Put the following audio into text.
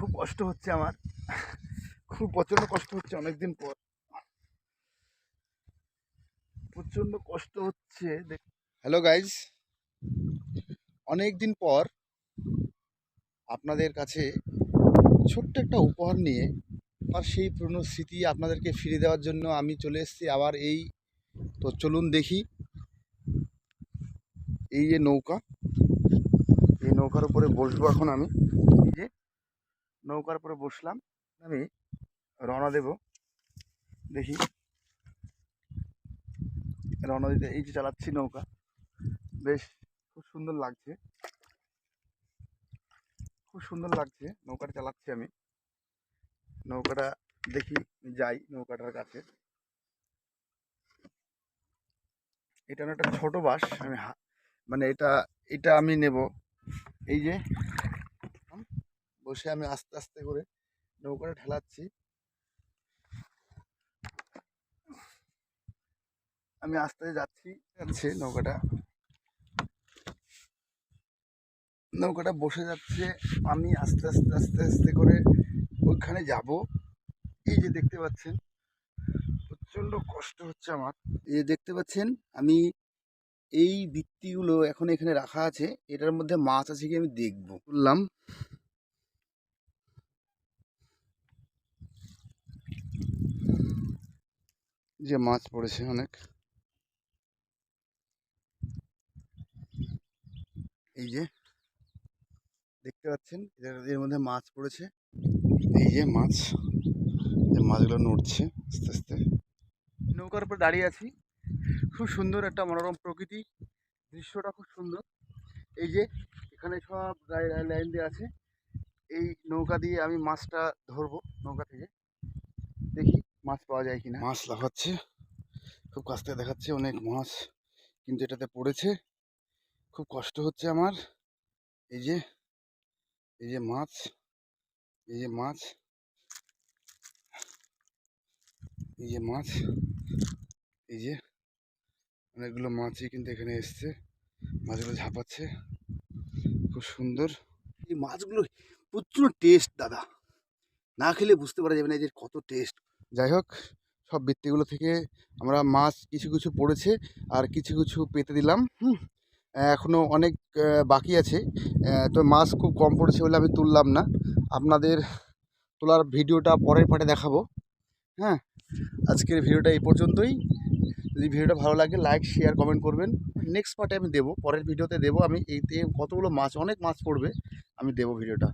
খুব কষ্ট হচ্ছে আমার, খুব প্রচণ্ড কষ্ট হচ্ছে অনেকদিন পর, প্রচণ্ড কষ্ট হচ্ছে। হ্যালো গাইজ, অনেক দিন পর আপনাদের কাছে ছোট্ট একটা উপহার নিয়ে আর সেই পুরনো স্মৃতি আপনাদেরকে ফিরে দেওয়ার জন্য আমি চলে এসেছি আবার। এই তো চলুন দেখি, এই যে নৌকা, এই নৌকার উপরে বসবো এখন আমি। এই যে নৌকার উপরে বসলাম, আমি রওনা দেব। দেখি রওনা দিতে, এই যে চালাচ্ছি নৌকা, বেশ খুব সুন্দর লাগছে, খুব সুন্দর লাগছে নৌকাটা চালাচ্ছি আমি। নৌকাটা দেখি যাই নৌকাটার কাছে। এটা একটা ছোট বাস, আমি মানে এটা এটা আমি নেব। এই যে বসে আমি আস্তে আস্তে করে নৌকাটা ঠেলাচ্ছি, আমি আস্তে যাচ্ছি যাচ্ছে নৌকাটা, নৌকাটা বসে যাচ্ছে, আমি আস্তে আস্তে আস্তে আস্তে করে ওইখানে যাব। এই যে দেখতে পাচ্ছেন প্রচণ্ড কষ্ট হচ্ছে আমার। এই যে দেখতে পাচ্ছেন আমি এই বৃত্তিগুলো এখন এখানে রাখা আছে, এটার মধ্যে মাছ আছে কি আমি দেখবো বললাম। যে মাছ পড়েছে অনেক, এই যে দেখতে পাচ্ছেন এর মধ্যে মাছ পড়েছে। এই যে মাছ, যে মাছগুলো নড়ছে আস্তে আস্তে। নৌকার উপর দাঁড়িয়ে আছি, খুব সুন্দর একটা মনোরম প্রকৃতি, দৃশ্যটা খুব সুন্দর। এই যে এখানে সব লাইন দিয়ে আছে, এই নৌকা দিয়ে আমি মাছটা ধরবো। নৌকা থেকে দেখি মাছ পাওয়া যায় কিনা। মাছ লাফাচ্ছে, খুব কাছ থেকে দেখাচ্ছে অনেক মাছ, কিন্তু এটাতে পড়েছে, খুব কষ্ট হচ্ছে আমার। এই যে এই যে মাছ, এই যে মাছ, এই যে মাছ, এই যে অনেকগুলো মাছই কিন্তু এখানে এসছে, মাছগুলো ঝাঁপাচ্ছে, খুব সুন্দর। এই মাছগুলো প্রচুর টেস্ট দাদা, না খেলে বুঝতে পারা যাবে না এদের কত টেস্ট। যাই হোক, সব বৃত্তিগুলো থেকে আমরা মাছ কিছু কিছু পড়েছে আর কিছু কিছু পেতে দিলাম। এখনও অনেক বাকি আছে, তো মাছ খুব কম পড়েছে বলে আমি তুললাম না। আপনাদের তোলার ভিডিওটা পরের পার্টে দেখাবো। হ্যাঁ, আজকের ভিডিওটা এই পর্যন্তই। যদি ভিডিওটা ভালো লাগে লাইক শেয়ার কমেন্ট করবেন। নেক্সট পার্টে আমি দেবো, পরের ভিডিওতে দেবো আমি। এইতে কতগুলো মাছ, অনেক মাছ পড়বে, আমি দেবো ভিডিওটা।